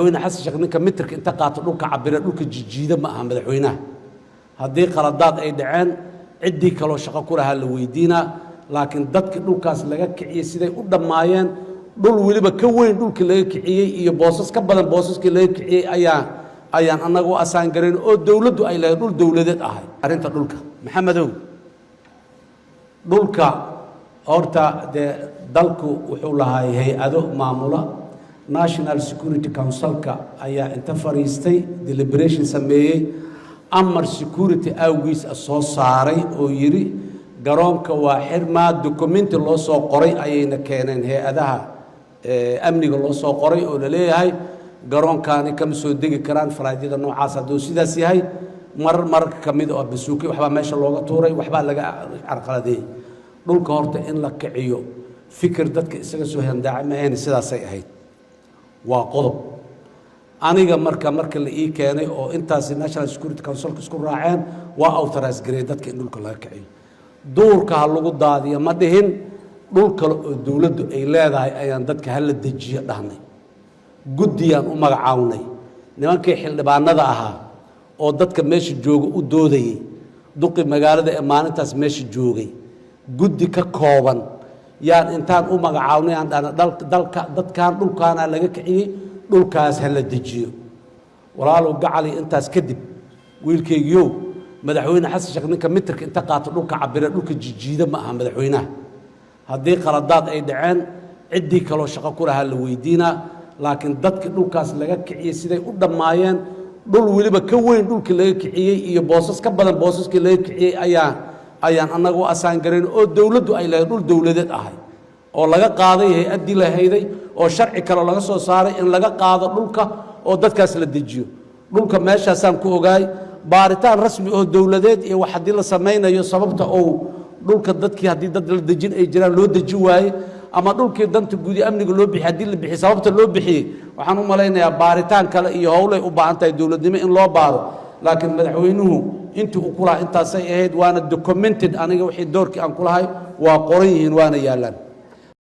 madaxweyne xasan sheekh ninka mitirka inta qaato dhulka cabira dhulka jijiida ma aha madaxweynaha haddii qaladaad ay dhaceen ciddii kaloo shaqo ku lahaa la weydiinaa laakiin dadkii dhulkaas laga kiciyey siday u dhammaayeen dhul weliba ka weyn dhulkii laga kiciyey iyo boosas ka badan boosaskii laga kiciyey ayaan annaga u asaan garayn oo dowladdu ay leedahay dhul dowladeed ahay arrinta dhulka maxamedow dhulka horta dee dalku wuxuu lahaa hay-ado maamula national security councilka ayaa inta fadhiistay deliberation sameeyey amar security awgiis soo saaray oo yidhi garoonka waa xirmaa documenti loo soo qoray ayayna keeneen hay-adaha amniga loo soo qoray oo la leeyahay garoonkaani kama soo degi karaan faraajyada noocaas hadduu sidaas yahay mararka ka mid oo basuuki waxbaa meesha looga tuuray waxbaa laga carqaladeeyey dhulka horta in la kiciyo fikir dadka isaga soo handaaca maahayn sidaasay ahayd waa qodob aniga marka la ii keenay oo intaasi national security councilka isku raaceen waa authorize gareey dadka in dhulka laga kiciyo duurka ha lagu daadiyo ma dhihin dhul kale oo dowladdu ay leedahay ayaan dadka hala dejiyo dhahnay guddiyaan u magacawnay nimankii xildhibaanada ahaa oo dadka meesha jooga u doodayey duqi magaalada ee maalintaas meesha joogay guddi ka kooban yaan intaan u magacawnay aan dhahna dadkan dhulkaana laga kiciyey dhulkaas ha la dejiyo walaalow gacali intaas kadib wiilkaygiyow madaxweyne xasan sheekh ninka mitirka inta qaato dhulka cabira dhulka jijiida ma aha madaxweynaha haddii qaladaad ay dhaceen ciddii kaloo shaqo ku lahaa la weydiinaa laakiin dadkii dhulkaas laga kiciyey siday u dhammaayeen dhul weliba ka weyn dhulkii laga kiciyey iyo boosas ka badan boosaskii laga kiciyey ayaan annaga u asaan garayn oo dowladdu ay leedahay dhul dowladeed ahay oo laga qaaday hay-addii la hayday oo sharci kaloo laga soo saaray in laga qaado dhulka oo dadkaas la dejiyo dhulka meeshaasaan ku ogaay baaritaan rasmi oo dowladeed iyo wax haddii la samaynayo sababta ou dhulka dadkii haddii dad la dejin ay jiraan loo deji waaye ama dhulkii danta guudi amniga loo bixiyey haddii la bixiyey sababta loo bixiyey waxaan u malaynayaa baaritaan kale iyo howlay u baahan tahay dowladnimo in loo baaro laakiin madaxweynuhu intii uu ku lahaa intaasay ahayd waana documented aniga wixii doorkii aan ku lahay waa qoran yihiin waana yaallaan